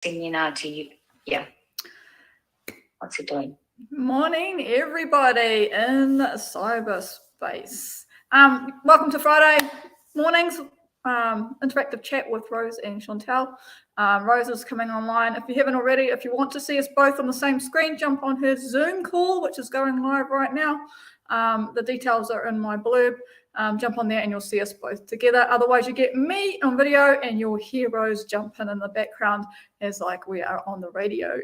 you now to you. Yeah. What's it doing? Morning, everybody in cyberspace. Welcome to Friday mornings interactive chat with Rose and Chantelle. Rose is coming online. If you haven't already, if you want to see us both on the same screen, jump on her Zoom call, which is going live right now. The details are in my blurb. Jump on there and you'll see us both together. Otherwise, you get me on video and you'll hear Rose jumping in the background as like we are on the radio.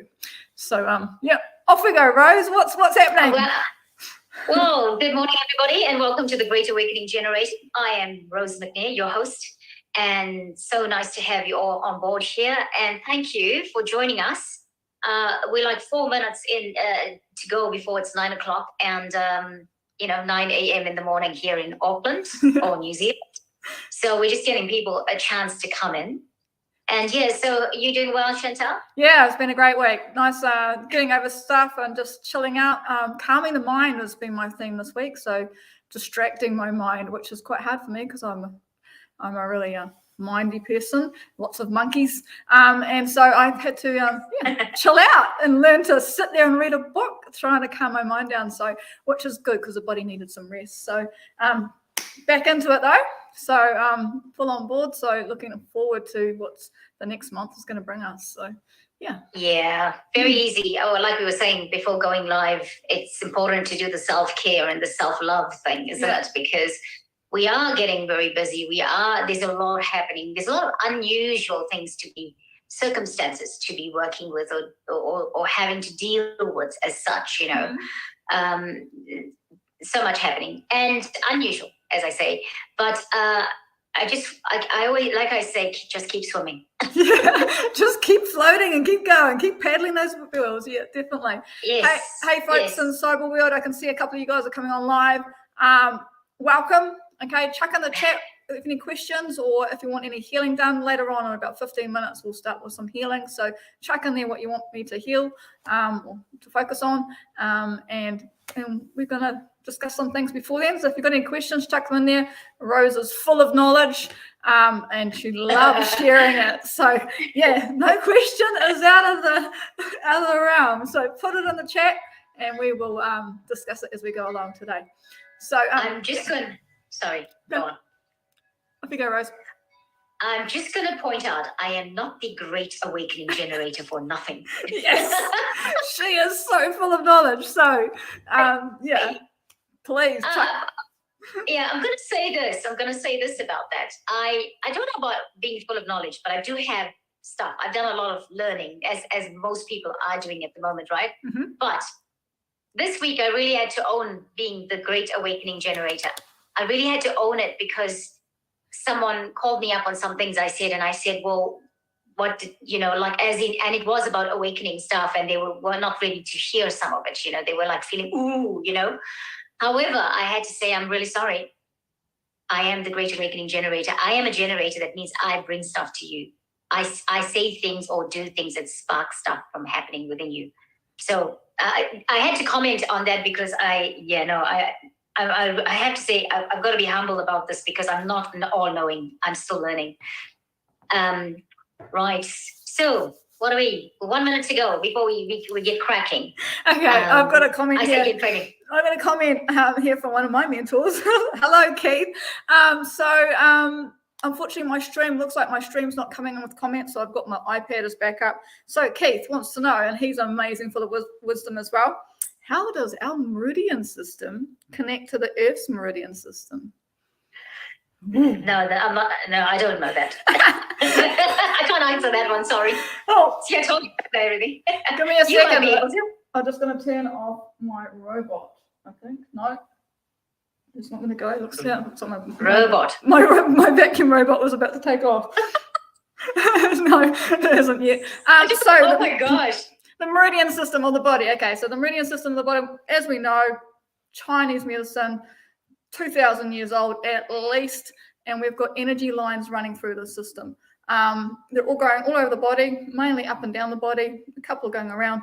So, yeah, off we go, Rose. What's happening? Well, good morning, everybody, and welcome to the Great Awakening Generation. I am Rose McNair, your host, and so nice to have you all on board here. And thank you for joining us. We're like 4 minutes in to go before it's 9 o'clock, and 9 a.m. in the morning here in Auckland or New Zealand. So we're just giving people a chance to come in. And yeah, so you doing well, Chantelle? Yeah, it's been a great week. Nice getting over stuff and just chilling out. Calming the mind has been my theme this week. So distracting my mind, which is quite hard for me because I'm a really mindy person, lots of monkeys. And so I've had to chill out and learn to sit there and read a book, trying to calm my mind down. So, which is good because the body needed some rest. So back into it though. So full on board. So looking forward to what's the next month is going to bring us. So yeah. Yeah, very easy. Oh, like we were saying before going live, it's important to do the self-care and the self-love thing, isn't it? Because we are getting very busy. There's a lot happening. There's a lot of unusual circumstances to be working with or having to deal with as such, so much happening and unusual, as I say. But I always, like I say, just keep swimming. Just keep floating and keep going, keep paddling those wheels. Yeah, definitely. Yes. Hey folks in Cyber World, I can see a couple of you guys are coming on live. Welcome. Okay, chuck in the chat if any questions or if you want any healing done later on in about 15 minutes. We'll start with some healing. So chuck in there what you want me to heal or to focus on, and we're going to discuss some things before then. So if you've got any questions, chuck them in there. Rose is full of knowledge and she loves sharing it. So yeah, no question is out of the realm. So put it in the chat and we will discuss it as we go along today. So I'm just going to, sorry, go on. Off you go, Rose. I'm just going to point out I am not the Great Awakening Generator for nothing. Yes, she is so full of knowledge. So, please. Yeah, I'm going to say this. I'm going to say this about that. I don't know about being full of knowledge, but I do have stuff. I've done a lot of learning, as most people are doing at the moment, right? Mm-hmm. But this week, I really had to own being the Great Awakening Generator. I really had to own it because someone called me up on some things I said, and I said, well, what did, and it was about awakening stuff, and they were not ready to hear some of it, they were like feeling, ooh, However, I had to say, I'm really sorry. I am the Great Awakening Generator. I am a generator. That means I bring stuff to you. I say things or do things that spark stuff from happening within you. So I had to comment on that because I have to say I've got to be humble about this because I'm not all-knowing. I'm still learning. Right. So what are we? 1 minute to go before we get cracking. Okay, I've got a comment here. Get ready. I've got a comment here from one of my mentors. Hello, Keith. Unfortunately, my stream looks like my stream's not coming in with comments, so I've got my iPad as backup. So Keith wants to know, and he's amazing full of wisdom as well. How does our meridian system connect to the Earth's meridian system? No, I'm not. No, I don't know that. I can't answer that one. Sorry. Oh, see, I told you everything. Give me a second. I'm just going to turn off my robot. I think no, it's not going to go. It looks like my robot. My vacuum robot was about to take off. No, it isn't yet. Oh my gosh. The meridian system of the body. Okay, so the meridian system of the body, as we know, Chinese medicine, 2,000 years old at least, and we've got energy lines running through the system. They're all going all over the body, mainly up and down the body, a couple going around,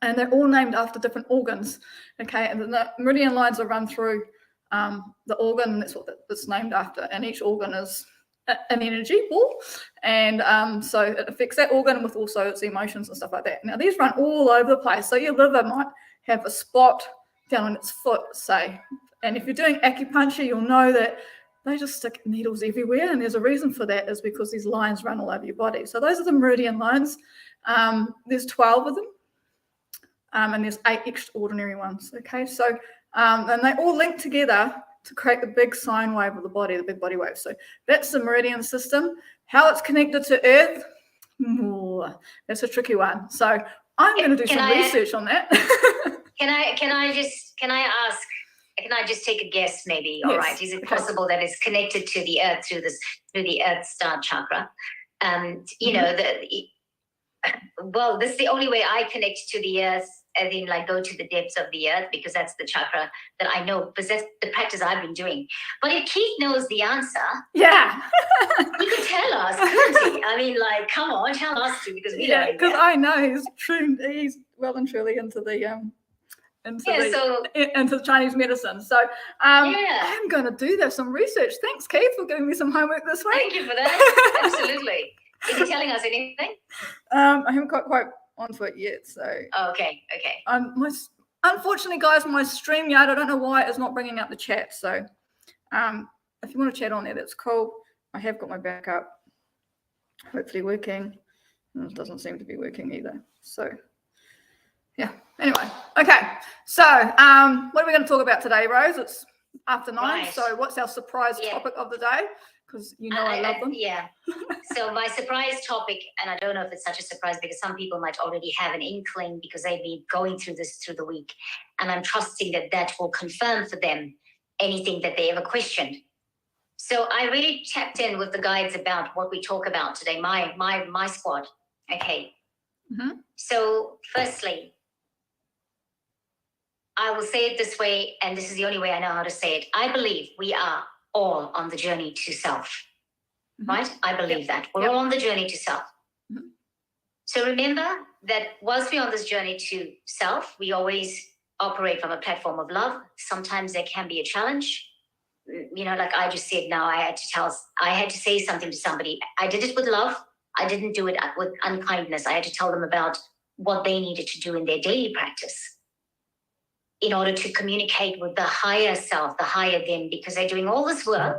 and they're all named after different organs. Okay, and the meridian lines are run through the organ, and that's what it's named after, and each organ is an energy ball, and so it affects that organ with also its emotions and stuff like that. Now these run all over the place, so your liver might have a spot down on its foot, say, and if you're doing acupuncture, you'll know that they just stick needles everywhere, and there's a reason for that, is because these lines run all over your body. So those are the meridian lines. There's 12 of them, and there's 8 extraordinary ones. Okay, so and they all link together to create the big sine wave of the body, the big body wave. So that's the meridian system. How it's connected to Earth, that's a tricky one. So I'm going to do some research on that. Can I just take a guess, maybe? All right. Is it possible that it's connected to the Earth through the Earth Star chakra? You know, this is the only way I connect to the Earth, as in like go to the depths of the Earth, because that's the chakra that I know, because that's the practice I've been doing. But if Keith knows the answer, yeah, he could tell us, couldn't he? I mean, like, come on, tell us too, because we don't. Because I know he's well and truly into the into Chinese medicine. So I'm going to do some research. Thanks, Keith, for giving me some homework this week. Thank you for that. Absolutely. Is he telling us anything? I haven't got quite onto it yet. So okay. Unfortunately, guys, my StreamYard, I don't know why it's not bringing up the chat. So if you want to chat on there, that's cool. I have got my backup hopefully working. It doesn't seem to be working either. So yeah. Anyway, okay. So what are we going to talk about today, Rose? It's after 9. Right. So what's our surprise topic of the day? Because you know I love them. Yeah. So my surprise topic, and I don't know if it's such a surprise because some people might already have an inkling because they've been going through this through the week, and I'm trusting that will confirm for them anything that they ever questioned. So I really tapped in with the guides about what we talk about today. My squad. Okay. Mm-hmm. So firstly, I will say it this way, and this is the only way I know how to say it. I believe we are all on the journey to self, right? I believe that. We're all on the journey to self. Mm-hmm. So remember that whilst we're on this journey to self, we always operate from a platform of love. Sometimes there can be a challenge. You know, like I just said now, I had to say something to somebody. I did it with love. I didn't do it with unkindness. I had to tell them about what they needed to do in their daily practice in order to communicate with the higher self, the higher them, because they're doing all this work,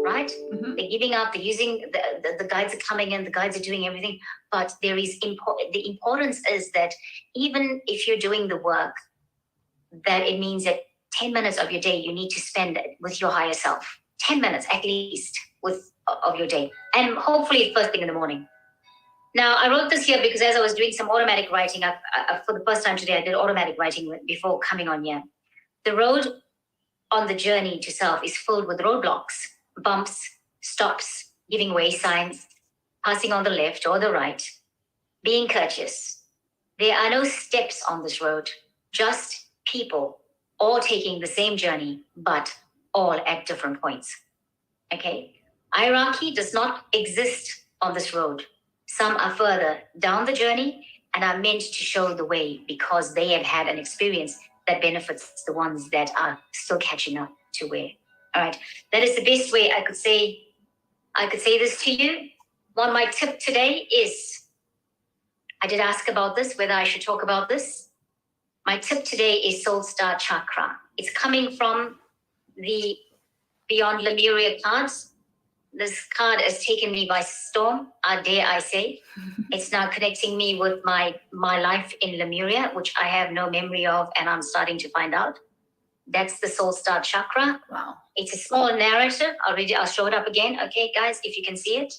right? Mm-hmm. They're giving up, they're using, the guides are coming in, the guides are doing everything. But there is the importance is that even if you're doing the work, that it means that 10 minutes of your day you need to spend with your higher self. 10 minutes at least of your day. And hopefully first thing in the morning. Now, I wrote this here because as I was doing some automatic writing, for the first time today, I did automatic writing before coming on here. The road on the journey to self is filled with roadblocks, bumps, stops, giving way signs, passing on the left or the right, being courteous. There are no steps on this road, just people all taking the same journey, but all at different points. Okay? Hierarchy does not exist on this road. Some are further down the journey and are meant to show the way because they have had an experience that benefits the ones that are still catching up to where. All right. That is the best way I could say this to you. My tip today is, I did ask about this, whether I should talk about this. My tip today is Soul Star Chakra. It's coming from the Beyond Lemuria cards. This card has taken me by storm, dare I say. It's now connecting me with my life in Lemuria, which I have no memory of, and I'm starting to find out. That's the Soul Star Chakra. Wow. It's a small narrative. I'll show it up again. Okay, guys, if you can see it.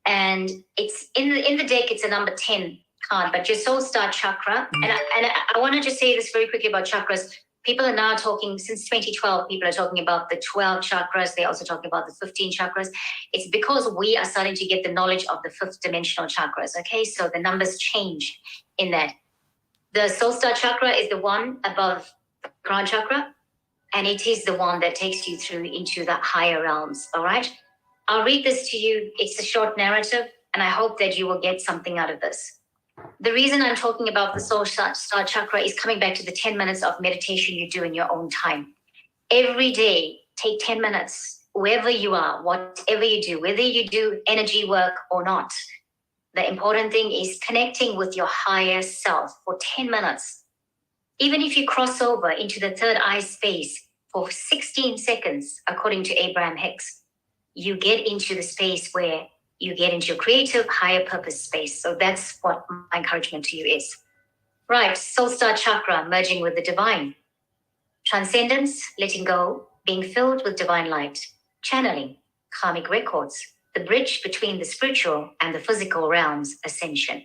And it's in the deck, it's a number 10 card, but your Soul Star Chakra. And I want to just say this very quickly about chakras. People are now talking, since 2012, people are talking about the 12 chakras. They're also talking about the 15 chakras. It's because we are starting to get the knowledge of the 5th dimensional chakras, okay? So the numbers change in that. The Soul Star Chakra is the one above the Crown Chakra, and it is the one that takes you through into the higher realms, all right? I'll read this to you. It's a short narrative, and I hope that you will get something out of this. The reason I'm talking about the Soul Star Chakra is coming back to the 10 minutes of meditation you do in your own time. Every day, take 10 minutes wherever you are, whatever you do, whether you do energy work or not, the important thing is connecting with your higher self for 10 minutes. Even if you cross over into the third eye space for 16 seconds, according to Abraham Hicks, you get into the space where you get into your creative higher purpose space. So that's what my encouragement to you is. Right, soul star chakra, merging with the divine. Transcendence, letting go, being filled with divine light. Channeling, karmic records, the bridge between the spiritual and the physical realms, ascension.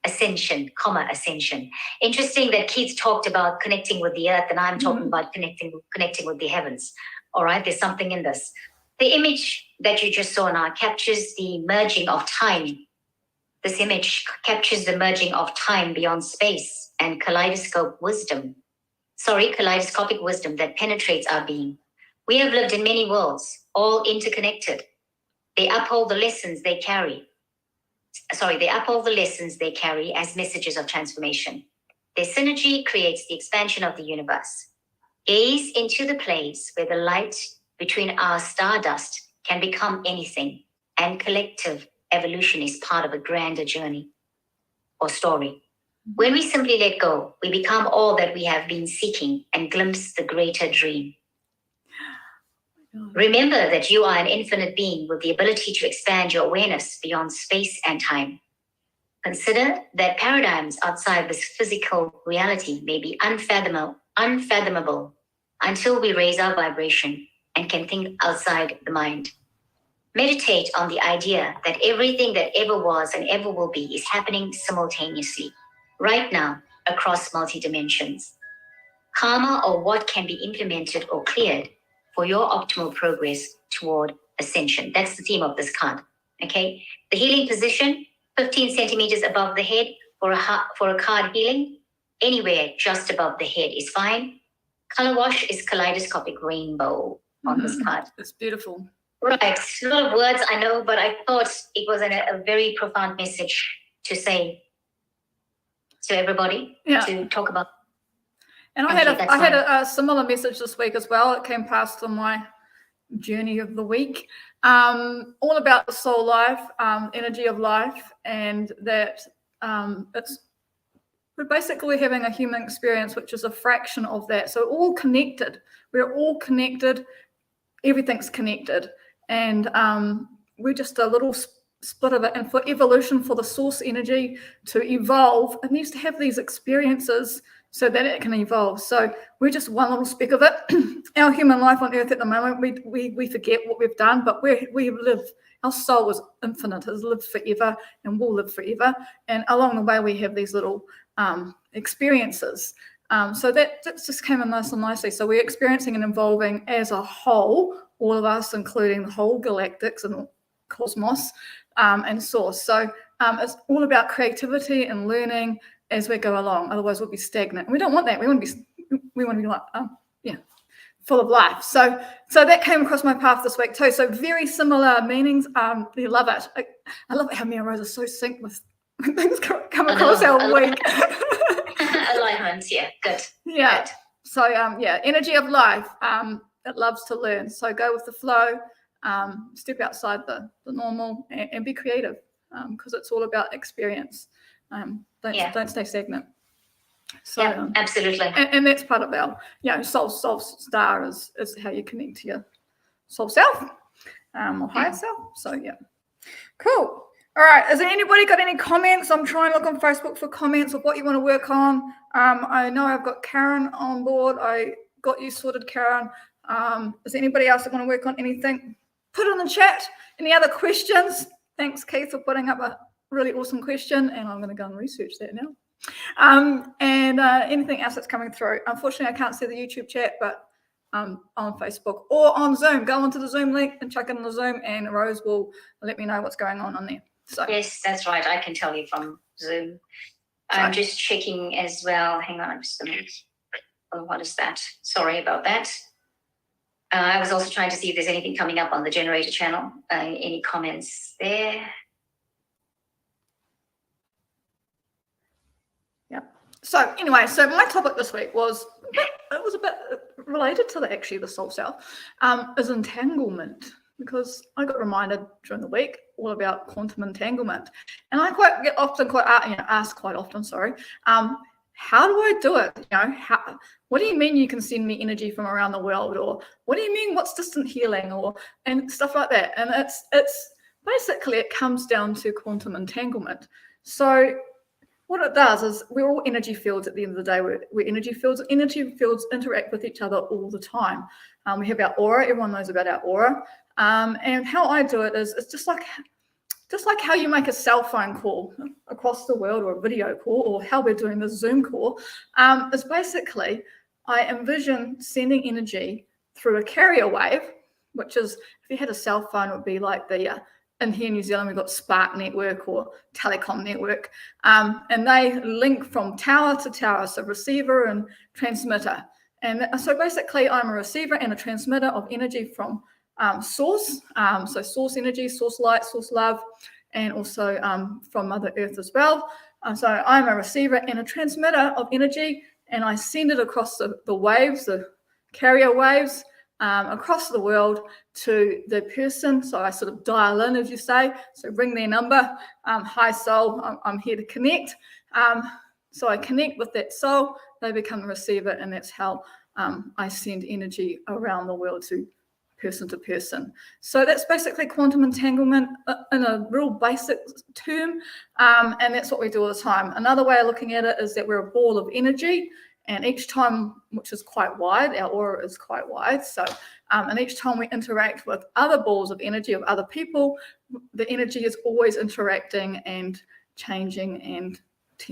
Ascension, ascension. Interesting that Keith talked about connecting with the earth, and I'm talking about connecting with the heavens. All right, there's something in this. The image that you just saw now captures the merging of time. This image captures the merging of time beyond space and kaleidoscopic wisdom that penetrates our being. We have lived in many worlds, all interconnected. They uphold the lessons they carry. They uphold the lessons they carry as messages of transformation. Their synergy creates the expansion of the universe. Gaze into the place where the light between our stardust can become anything, and collective evolution is part of a grander journey or story. When we simply let go, we become all that we have been seeking and glimpse the greater dream. Remember that you are an infinite being with the ability to expand your awareness beyond space and time. Consider that paradigms outside this physical reality may be unfathomable until we raise our vibration and can think outside the mind. Meditate on the idea that everything that ever was and ever will be is happening simultaneously, right now, across multi-dimensions. Karma, or what can be implemented or cleared for your optimal progress toward ascension. That's the theme of this card, okay? The healing position, 15 centimeters above the head for a card healing. Anywhere just above the head is fine. Color wash is kaleidoscopic rainbow on this card. It's beautiful. Right, a lot of words I know, but I thought it was a very profound message to say to everybody, to talk about. And I had a similar message this week as well. It came past on my journey of the week, all about the soul life, energy of life, and that we're basically having a human experience, which is a fraction of that. So all connected. We're all connected. Everything's connected, and we're just a little split of it. And for evolution, for the source energy to evolve, it needs to have these experiences so that it can evolve. So we're just one little speck of it. Our human life on Earth at the moment, we forget what we've done, but we live. Our soul is infinite, has lived forever, and will live forever. And along the way, we have these little experiences. So that just came in nice and nicely. So we're experiencing and evolving as a whole, all of us, including the whole galactics and cosmos and source. So it's all about creativity and learning as we go along. Otherwise, we'll be stagnant. And we don't want that. We want to be like, full of life. So that came across my path this week too. So very similar meanings. They love it. I love it how me and Rose are so synced with things come across our week. Alignment, yeah, good. Yeah. Good. So energy of life. It loves to learn. So go with the flow. Step outside the normal and be creative, because it's all about experience. Don't stay stagnant. So absolutely. And that's part of our soul star is how you connect to your soul self or higher self. So cool. All right, has anybody got any comments? I'm trying to look on Facebook for comments of what you want to work on. I know I've got Karen on board. I got you sorted, Karen. Is anybody else that want to work on anything? Put it in the chat. Any other questions? Thanks, Keith, for putting up a really awesome question, and I'm going to go and research that now. And anything else that's coming through. Unfortunately, I can't see the YouTube chat, but on Facebook or on Zoom. Go onto the Zoom link and chuck in the Zoom, and Rose will let me know what's going on there. So yes, that's right. I can tell you from Zoom. I'm just checking as well. Hang on just a minute. Oh, what is that? Sorry about that. I was also trying to see if there's anything coming up on the generator channel. Any comments there? So anyway, so my topic this week was a bit related to the soul self, is entanglement, because I got reminded during the week all about quantum entanglement, and I ask quite often, how do I do it? What do you mean you can send me energy from around the world, or what do you mean what's distant healing, and stuff like that? And it's basically, it comes down to quantum entanglement. So what it does is, we're all energy fields at the end of the day. We're energy fields. Energy fields interact with each other all the time. We have our aura. Everyone knows about our aura. And how I do it is, it's just like how you make a cell phone call across the world, or a video call, or how we're doing this Zoom call. Is basically, I envision sending energy through a carrier wave, which is, if you had a cell phone, it would be like in here in New Zealand, we've got Spark Network or Telecom Network, and they link from tower to tower, so receiver and transmitter. And so basically, I'm a receiver and a transmitter of energy from source, so source energy, source light, source love, and also from Mother Earth as well. So I'm a receiver and a transmitter of energy, and I send it across the waves, the carrier waves, across the world to the person. So I sort of dial in, as you say, so ring their number. Hi soul, I'm here to connect. So I connect with that soul, they become the receiver, and that's how I send energy around the world to person. So that's basically quantum entanglement in a real basic term, and that's what we do all the time. Another way of looking at it is that we're a ball of energy, and each time, which is quite wide, our aura is quite wide, so and each time we interact with other balls of energy of other people, the energy is always interacting and changing and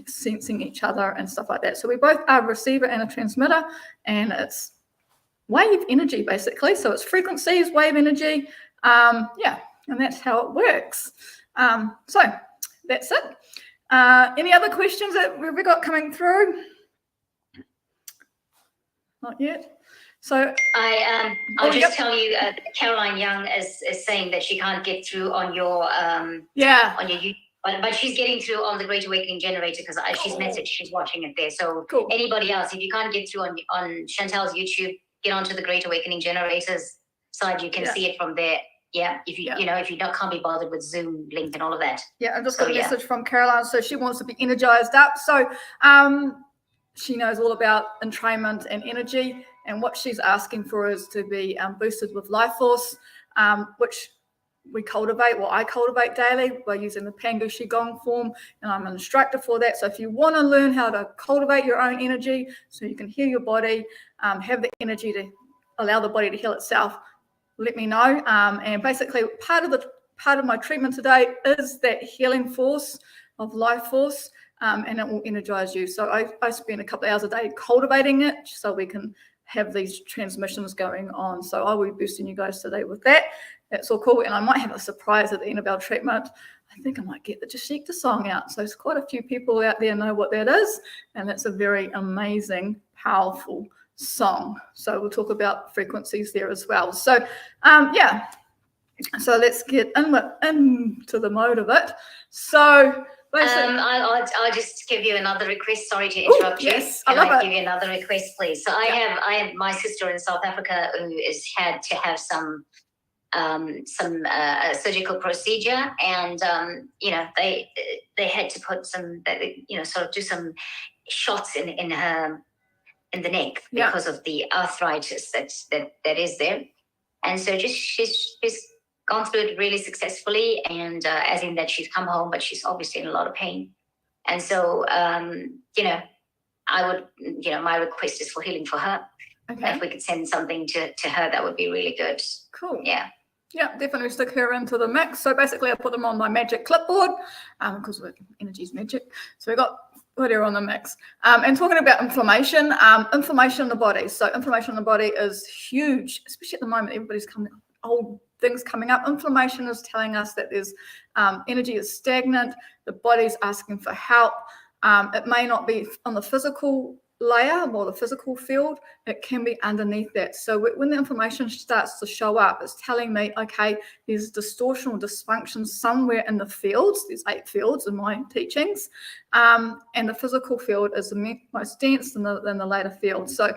sensing each other and stuff like that. So we both are a receiver and a transmitter, and it's wave energy basically. So it's frequencies, wave energy, and that's how it works. So that's it. Any other questions that we got coming through? Not yet. So I'll just tell you, Caroline Young is saying that she can't get through on your on your YouTube, but she's getting through on the Great Awakening Generator, because she's messaged, she's watching it there. So anybody else, if you can't get through on Chantelle's YouTube, get onto the Great Awakening Generators side. You can see it from there. Yeah, if you if you can't be bothered with Zoom link and all of that. Yeah, I just got a message from Caroline. So she wants to be energized up. So she knows all about entrainment and energy, and what she's asking for is to be boosted with life force, which we cultivate, I cultivate daily by using the Pangu Qigong form, and I'm an instructor for that. So if you want to learn how to cultivate your own energy so you can heal your body, have the energy to allow the body to heal itself, let me know. And basically part of my treatment today is that healing force of life force, and it will energize you. So I spend a couple of hours a day cultivating it so we can have these transmissions going on. So I will be boosting you guys today with that. That's all cool. And I might have a surprise at the end of our treatment. I think I might get the Jashikta song out. So there's quite a few people out there know what that is. And that's a very amazing, powerful song. So we'll talk about frequencies there as well. So so let's get into the mode of it. So I'll just give you another request. Sorry to interrupt you. Yes, Can I give you another request, please? So I have my sister in South Africa who has had to have some surgical procedure, and they had to put some sort of do some shots in the neck because of the arthritis that is there, and so she's gone through it really successfully, and as in that she's come home, but she's obviously in a lot of pain, and so I would my request is for healing for her. Okay. If we could send something to her, that would be really good. Cool. Yeah, definitely stick her into the mix. So basically I put them on my magic clipboard, because energy's magic. So we put her on the mix. And talking about inflammation in the body. So inflammation in the body is huge, especially at the moment. Everybody's old things coming up. Inflammation is telling us that there's energy is stagnant. The body's asking for help. It may not be on the physical layer or the physical field, it can be underneath that. So when the information starts to show up, it's telling me, okay, there's distortion or dysfunction somewhere in the fields. There's 8 fields in my teachings, and the physical field is the most dense than the later field. So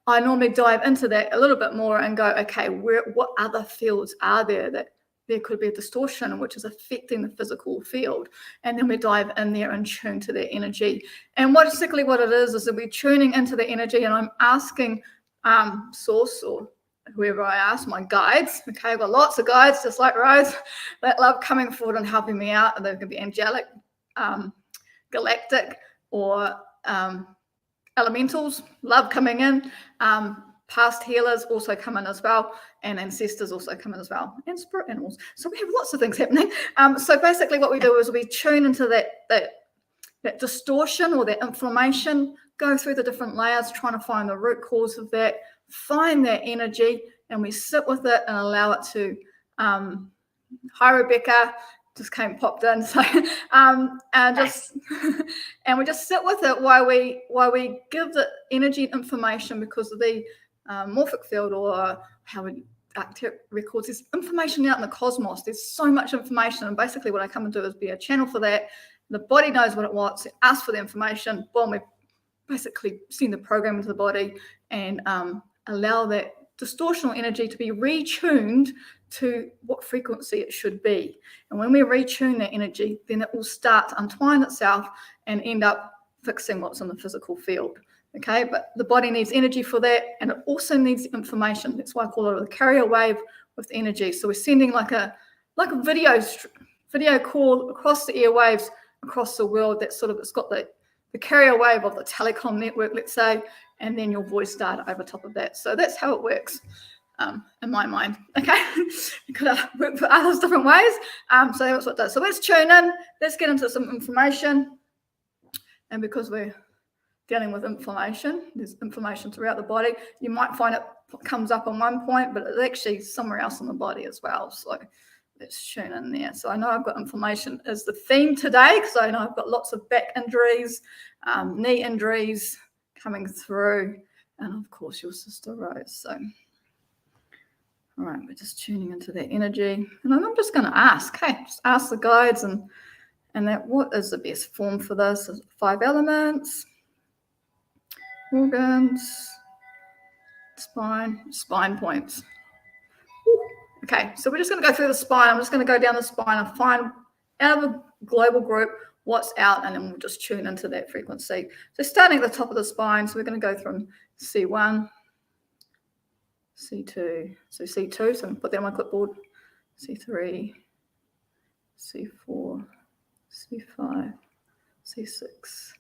I normally dive into that a little bit more and go, okay, what other fields are there that there could be a distortion which is affecting the physical field, and then we dive in there and tune to their energy. And basically what it is that we're tuning into the energy, and I'm asking source or whoever I ask, my guides, okay, I've got lots of guides just like Rose that love coming forward and helping me out, and they can be angelic, galactic, or elementals love coming in. Past healers also come in as well, and ancestors also come in as well, and spirit animals. So we have lots of things happening. So basically what we do is we tune into that distortion or that inflammation, go through the different layers, trying to find the root cause of that, find that energy, and we sit with it and allow it to, hi Rebecca, just popped in. So and we just sit with it while we give the energy and information, because of the morphic field, or how we records, there's information out in the cosmos. There's so much information, and basically what I come and do is be a channel for that. The body knows what it wants, it asks for the information, boom, we basically send the program into the body and allow that distortional energy to be retuned to what frequency it should be. And when we retune that energy, then it will start to untwine itself and end up fixing what's in the physical field. Okay, but the body needs energy for that, and it also needs information. That's why I call it a carrier wave with energy. So we're sending like a video call across the airwaves, across the world. That sort of, it's got the carrier wave of the telecom network, let's say, and then your voice data over top of that. So that's how it works in my mind. Okay, it could work for others different ways. So that's what it does. So let's tune in. Let's get into some information, and because we're dealing with inflammation, there's inflammation throughout the body. You might find it comes up on one point, but it's actually somewhere else in the body as well. So let's tune in there. So I know I've got inflammation as the theme today, because I know I've got lots of back injuries, knee injuries coming through, and of course your sister Rose. So all right, we're just tuning into that energy, and I'm just going to ask, just ask the guides and that what is the best form for this? Is it 5 elements? Organs, spine points. Okay, so we're just going to go through the spine. I'm just going to go down the spine and find out of a global group what's out, and then we'll just tune into that frequency. So starting at the top of the spine, so we're going to go from C1, C2, so C2, so I'm going to put that on my clipboard, C3, C4, C5, C6,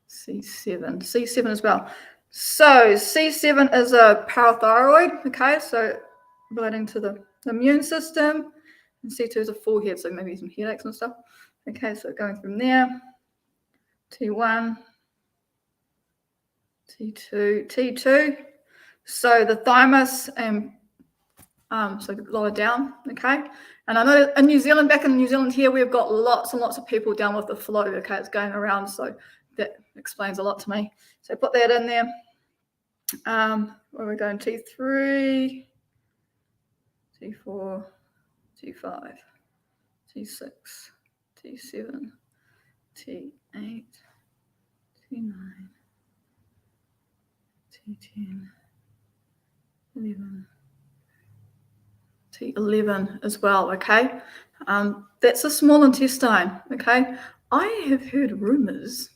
C7 as well. So C7 is a parathyroid, okay, so relating to the immune system, and C2 is a forehead, so maybe some headaches and stuff. Okay, so going from there, T1, T2, so the thymus and so lower down, okay. And I know in New Zealand, back in New Zealand here, we've got lots and lots of people down with the flow, okay, it's going around, so that explains a lot to me. So put that in there. Where we're going, T3, T4, T5, T6, T7, T8, T9, T10, 11, T11 as well, okay? That's a small intestine, okay? I have heard rumors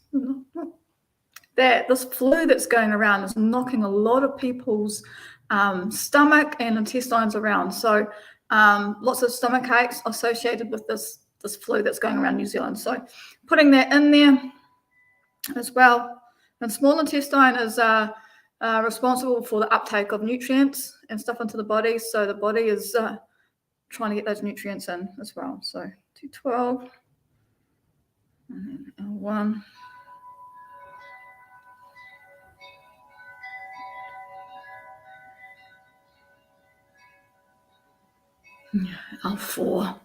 that this flu that's going around is knocking a lot of people's stomach and intestines around. So lots of stomach aches associated with this flu that's going around New Zealand. So putting that in there as well. And small intestine is responsible for the uptake of nutrients and stuff into the body. So the body is trying to get those nutrients in as well. So T12 and then L1. L4,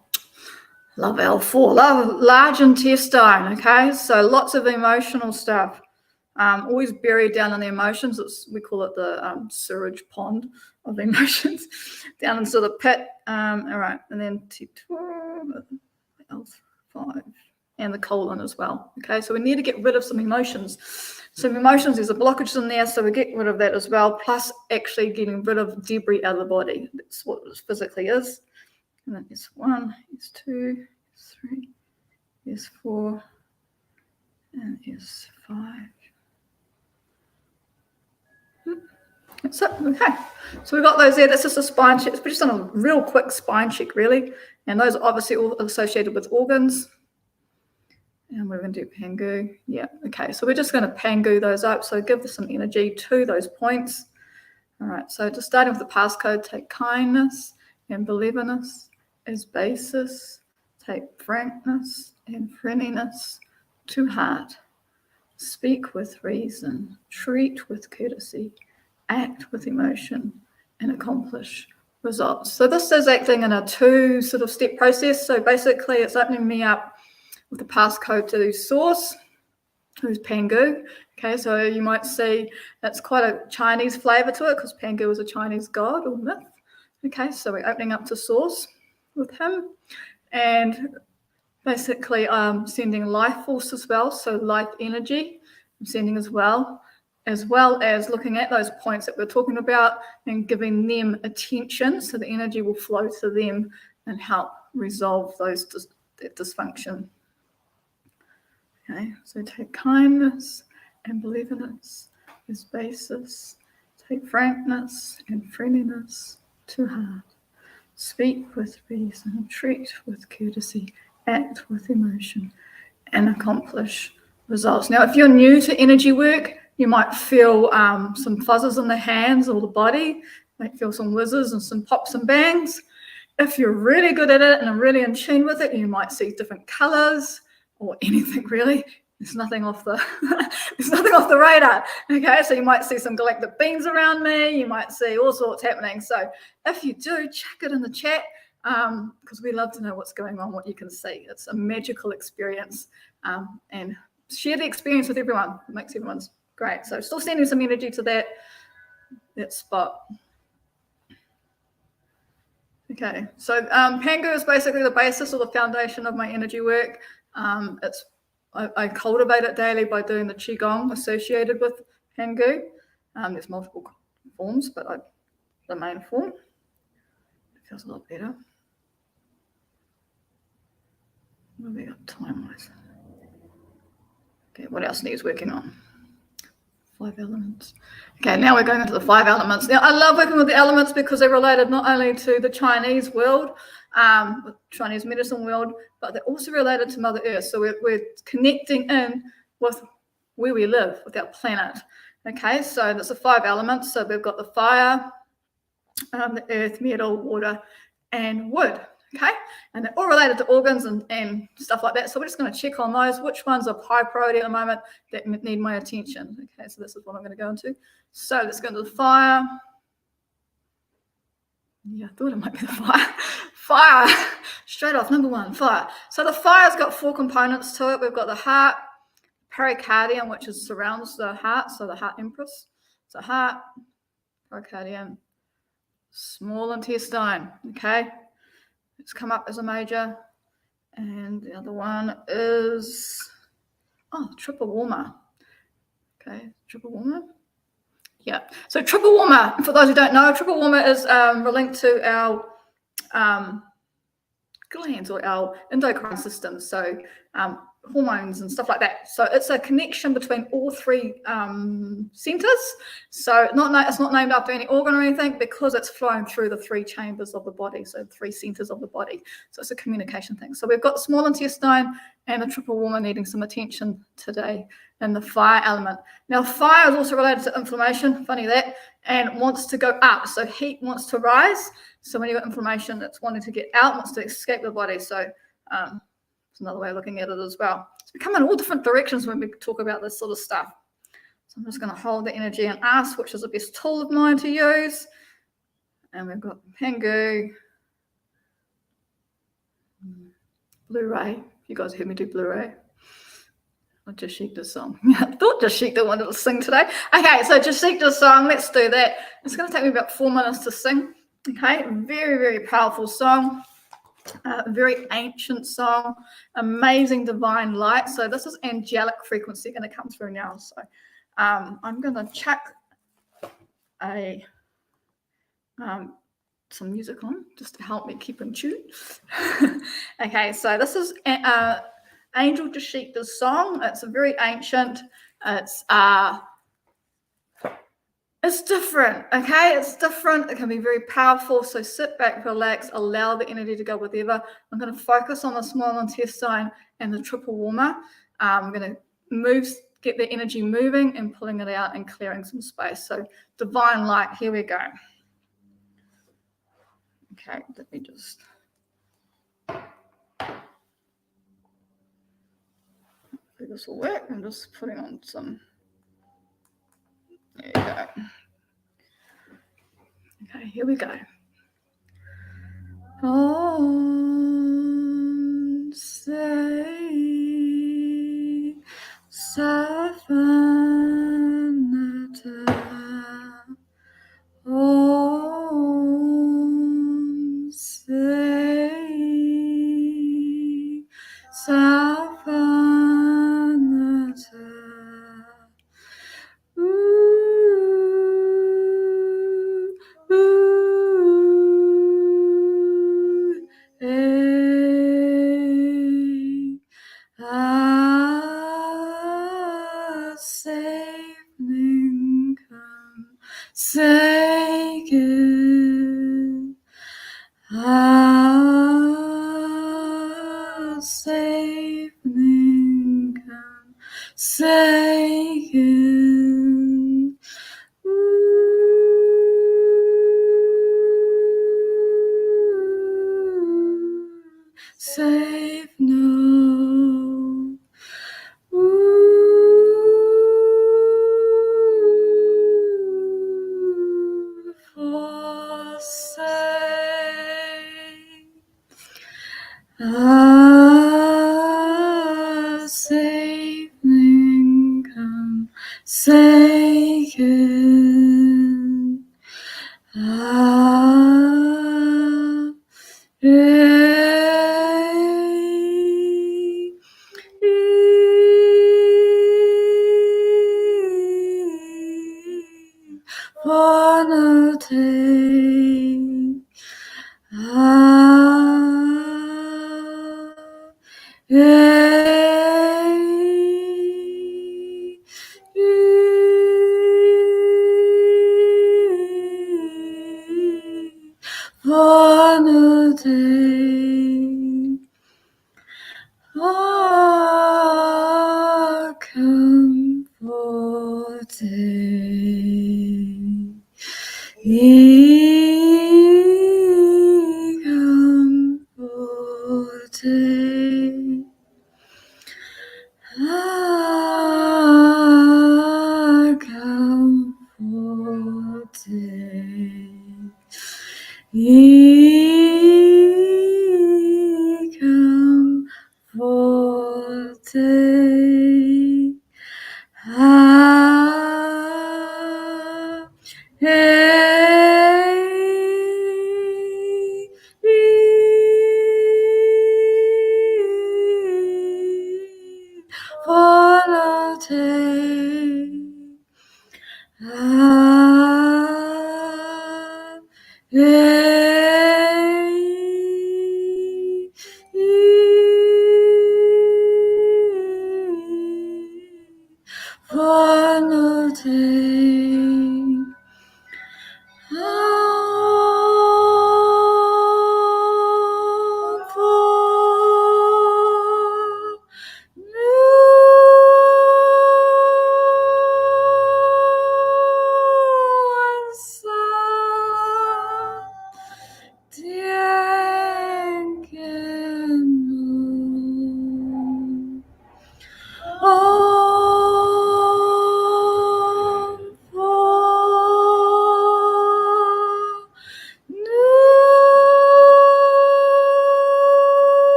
love L4, love large intestine, okay? So lots of emotional stuff always buried down in the emotions. We call it the sewage pond of the emotions, down into the pit. All right, and then L5, and the colon as well. Okay, so we need to get rid of some emotions. Some emotions, there's a blockage in there, so we get rid of that as well, plus actually getting rid of debris out of the body. That's what it physically is. And then there's 1, there's 2, there's 3, there's 4, and there's 5. That's it. Okay, so we've got those there. That's just a spine check. We're just done a real quick spine check, really. And those are obviously all associated with organs. And we're going to do Pangu. Yeah, okay. So we're just going to Pangu those up. So give some energy to those points. All right, so just starting with the passcode, take kindness and believingness as basis. Take frankness and friendliness to heart. Speak with reason. Treat with courtesy. Act with emotion and accomplish results. So this is acting in a 2 sort of step process. So basically it's opening me up with the passcode to source, who's Pangu. Okay, so you might see that's quite a Chinese flavor to it because Pangu is a Chinese god or myth. Okay, so we're opening up to source with him, and basically sending life force as well, so life energy I'm sending as well as looking at those points that we're talking about and giving them attention, so the energy will flow to them and help resolve that dysfunction. Okay, so take kindness and believingness as basis. Take frankness and friendliness to heart. Speak with reason, treat with courtesy, act with emotion, and accomplish results. Now, if you're new to energy work, you might feel some fuzzes in the hands or the body. You might feel some whizzes and some pops and bangs. If you're really good at it and are really in tune with it, you might see different colors or anything really. There's nothing off the radar. Okay, so you might see some galactic beams around me. You might see all sorts happening. So if you do, check it in the chat because we love to know what's going on, what you can see. It's a magical experience, and share the experience with everyone. It makes everyone's great. So still sending some energy to that spot. Okay, so Pangu is basically the basis or the foundation of my energy work. I cultivate it daily by doing the Qigong associated with Pangu. There's multiple forms, but the main form feels a lot better. What have we got time-wise? Okay, what else needs working on? 5 elements. Okay, now we're going into the 5 elements. Now, I love working with the elements because they're related not only to the Chinese world, Chinese medicine world, but they're also related to Mother Earth. So we're connecting in with where we live, with our planet. Okay, so that's the 5 elements. So we've got the fire, the earth, metal, water, and wood. Okay, and they're all related to organs and stuff like that. So we're just going to check on those, which ones are high priority at the moment that need my attention. Okay, so this is what I'm going to go into. So let's go into the fire. Yeah, I thought it might be the fire. Fire, straight off, number 1, fire. So the fire's got 4 components to it. We've got the heart, pericardium, which surrounds the heart, so the heart empress. So heart, pericardium, small intestine. Okay, it's come up as a major, and the other one is triple warmer. Okay, triple warmer. Yeah, so triple warmer, for those who don't know, triple warmer is linked to our glands or our endocrine system, so hormones and stuff like that. So it's a connection between all 3 centers. So it's not named after any organ or anything because it's flowing through the 3 chambers of the body, so 3 centers of the body. So it's a communication thing. So we've got the small intestine and the triple warmer needing some attention today, and the fire element. Now, fire is also related to inflammation, funny that, and wants to go up. So heat wants to rise. So when you've got inflammation that's wanting to get out, wants to escape the body. So it's another way of looking at it as well. So we come in all different directions when we talk about this sort of stuff. So I'm just going to hold the energy and ask which is the best tool of mine to use. And we've got Pangu, Blu-ray. You guys heard me do Blu-ray. Or Jashikta's song. I thought Jashikta wanted to sing today. Okay, so Jashikta's song, let's do that. It's going to take me about 4 minutes to sing. Okay, very, very powerful song. Very ancient song, amazing divine light. So this is angelic frequency going to come through now. So I'm going to chuck some music on just to help me keep in tune. Okay, so this is Angel Jashikta's song. It's a very ancient. It's different, okay? It's different. It can be very powerful. So sit back, relax, allow the energy to go wherever. I'm going to focus on the small intestine and the triple warmer. I'm going to get the energy moving and pulling it out and clearing some space. So divine light, here we go. Okay, let me just. Hopefully this will work. I'm just putting on some. There you go. Okay, here we go. Om Say Safanata. Om Say Safanata. Safe no. For safe come saken.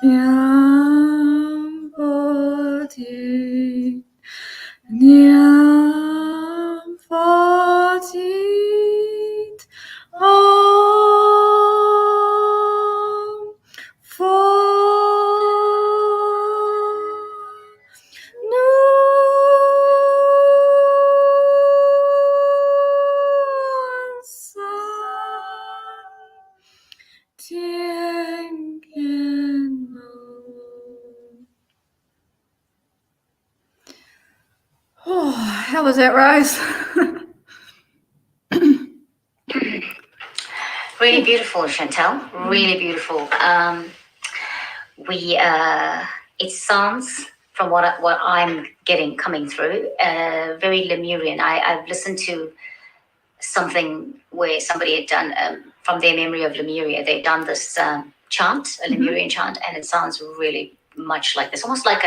Nyam Poti, Nyam Poti, Om Nun San Tien Oh, how was that, Rose? Really beautiful, Chantelle. Really beautiful. It sounds from what I'm getting coming through, very Lemurian. I've listened to something where somebody had done from their memory of Lemuria. They've done this chant, a Lemurian chant, and it sounds really much like this, almost like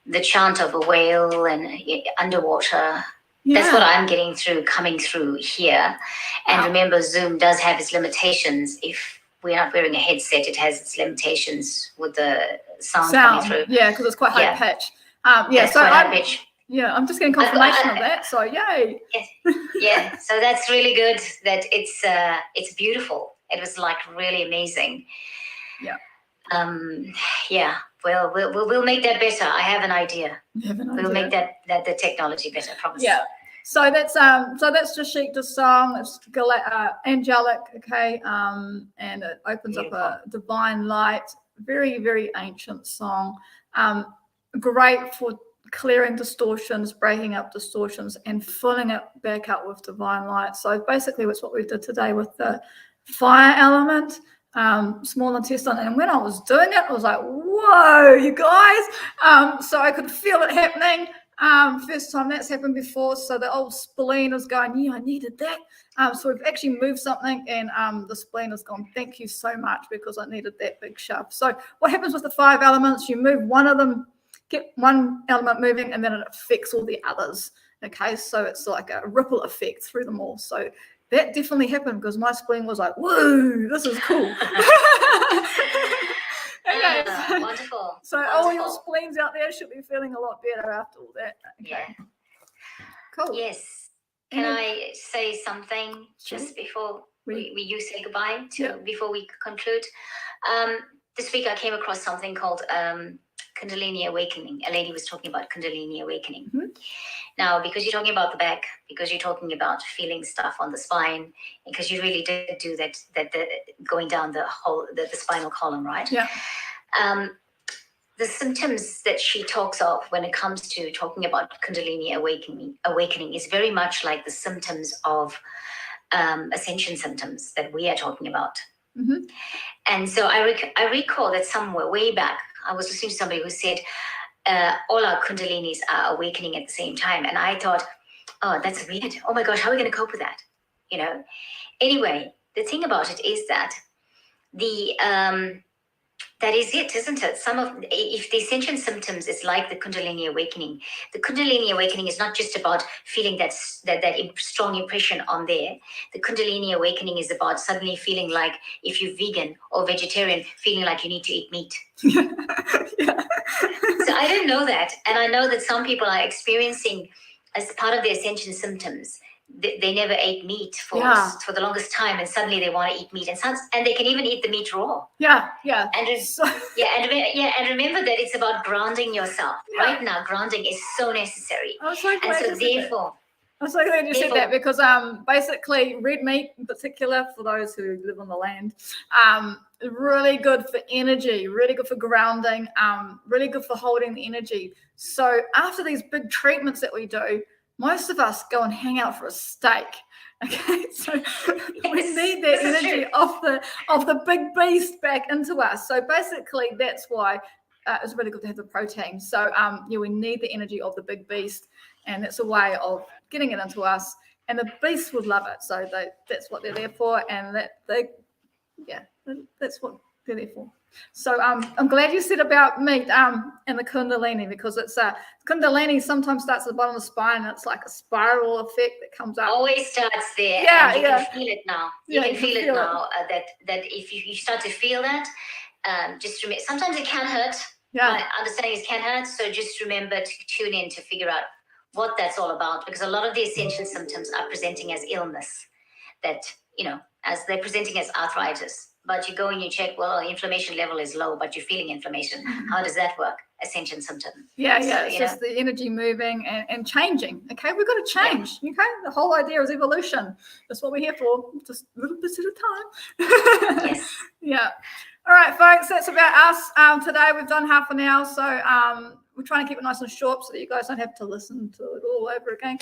the chant of a whale and underwater. Yeah. That's what I'm getting coming through here. And Wow. remember, Zoom does have its limitations. If we're not wearing a headset, it has its limitations with the sound coming through. Yeah, because it's quite high Yeah. pitch. That's so quite high pitch. Yeah, I'm just getting confirmation of that. So yay. Yeah, so that's really good. That it's beautiful. It was like really amazing. Yeah. Yeah. Well, we'll make that better. I have an idea. We'll make that the technology better. I promise. Yeah. So that's Jashikta's song. It's Angelic, okay, and it opens Beautiful. up a divine light. Very, very ancient song. Great for clearing distortions, breaking up distortions, and filling it back up with divine light. So basically, that's what we did today with the fire element. Small intestine, and when I was doing it, I was like, whoa, you guys. So I could feel it happening. First time that's happened before. So the old spleen is going, yeah, I needed that. So we've actually moved something, and the spleen has gone, thank you so much, because I needed that big shove. So what happens with the 5 elements? You move one of them, get one element moving, and then it affects all the others. Okay, so it's like a ripple effect through them all. So that definitely happened, because my spleen was like, whoa, this is cool. Okay. Wonderful. So all your spleens out there should be feeling a lot better after all that. Okay. Yeah. Cool. Yes. Can I say something just before you say goodbye before we conclude? This week I came across something called Kundalini Awakening. A lady was talking about Kundalini Awakening. Mm-hmm. Now, because you're talking about the back, because you're talking about feeling stuff on the spine, because you really did do that going down the whole the spinal column, right? Yeah. The symptoms that she talks of when it comes to talking about Kundalini awakening is very much like the symptoms of ascension symptoms that we are talking about. Mm-hmm. And so I recall that somewhere way back, I was listening to somebody who said, all our Kundalinis are awakening at the same time. And I thought, oh, that's weird. Oh my gosh, how are we going to cope with that? You know? Anyway, the thing about it is that that is it, isn't it? If the ascension symptoms is like the Kundalini awakening is not just about feeling that strong impression on there. The Kundalini awakening is about suddenly feeling like, if you're vegan or vegetarian, feeling like you need to eat meat. Yeah. So I didn't know that. And I know that some people are experiencing, as part of their ascension symptoms, they never ate meat for the longest time, and suddenly they want to eat meat, and they can even eat the meat raw. Yeah. And remember that it's about grounding yourself. Yeah. Right now, grounding is so necessary. I was so glad and so therefore. I'm so glad you said that, because basically red meat in particular, for those who live on the land, really good for energy, really good for grounding, really good for holding the energy. So after these big treatments that we do, most of us go and hang out for a steak. Okay, so we need that energy of the big beast back into us. So basically, that's why it's really good to have the protein. So we need the energy of the big beast, and that's a way of getting it into us. And the beast would love it. So that's what they're there for, and that's what they're there for. So I'm glad you said about meat and the Kundalini, because it's Kundalini sometimes starts at the bottom of the spine, and it's like a spiral effect that comes up. Always starts there. Yeah, and you can feel it now. You can feel it now. That if you start to feel that, just remember, sometimes it can hurt. Yeah. My understanding is can hurt. So just remember to tune in to figure out what that's all about, because a lot of the ascension symptoms are presenting as illness, that, as they're presenting as arthritis. But you go and you check, well, inflammation level is low, but you're feeling inflammation. How does that work? Ascension symptom. Yeah, So, it's just the energy moving and changing. Okay, we've got to change. Okay, the whole idea is evolution. That's what we're here for, just a little bit at a time. Yes. Yeah. All right, folks, that's about us. Today we've done half an hour, so we're trying to keep it nice and short so that you guys don't have to listen to it all over again.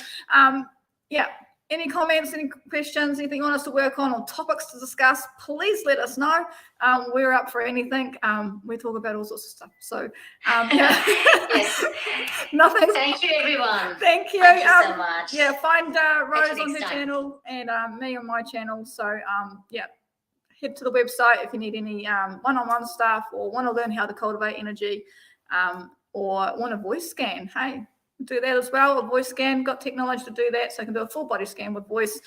Yeah. Any comments, any questions, anything you want us to work on or topics to discuss, please let us know. We're up for anything. We talk about all sorts of stuff. So, yeah. Yes. Nothing. Thank you, everyone. Thank you. Thank you so much. Yeah, find Rose on her time. channel and me on my channel. So, yeah, head to the website if you need any one-on-one stuff or want to learn how to cultivate energy or want a voice scan. Hey, do that as well. A voice scan, got technology to do that, so I can do a full body scan with voice.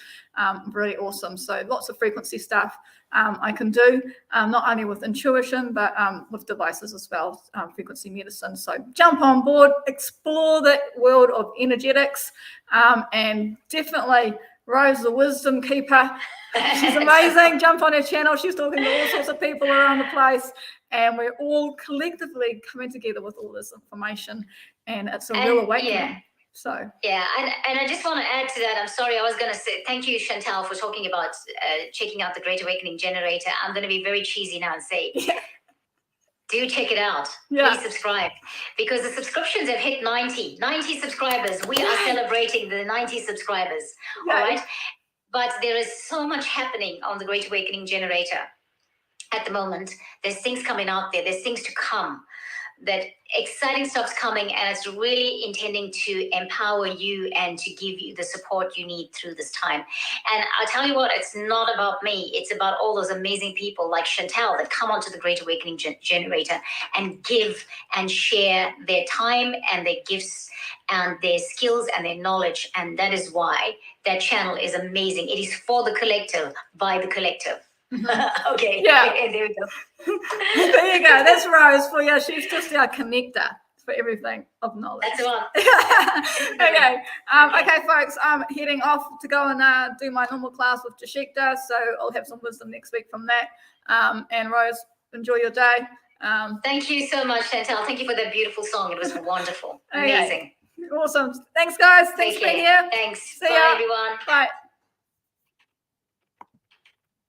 Really awesome. So lots of frequency stuff I can do, not only with intuition but with devices as well, frequency medicine. So jump on board, explore the world of energetics, and definitely Rose, the wisdom keeper. She's amazing. Jump on her channel. She's talking to all sorts of people around the place, and we're all collectively coming together with all this information, and it's a real awakening. Yeah. So yeah, and I just want to add to that. I'm sorry, I was going to say thank you, Chantelle, for talking about checking out the Great Awakening Generator. I'm going to be very cheesy now and say, do check it out. Yeah. Please subscribe, because the subscriptions have hit 90 subscribers. We are celebrating the 90 subscribers. Yeah. All right. But there is so much happening on the Great Awakening Generator at the moment. There's things coming out there. There's things to come. That exciting stuff's coming, and it's really intending to empower you and to give you the support you need through this time. And I'll tell you what, it's not about me. It's about all those amazing people like Chantelle that come onto the Great Awakening Generator and give and share their time and their gifts and their skills and their knowledge. And that is why that channel is amazing. It is for the collective, by the collective. Okay. Yeah. There we go. There you go. That's Rose for you. She's just our connector for everything of knowledge. That's the one. Okay. Okay, folks. I'm heading off to go and do my normal class with Jashikta, so I'll have some wisdom next week from that. And Rose, enjoy your day. Thank you so much, Chantelle. Thank you for that beautiful song. It was wonderful. Amazing. Awesome. Thanks, guys. Thanks for being here. Thanks. See Bye, ya. everyone. Bye.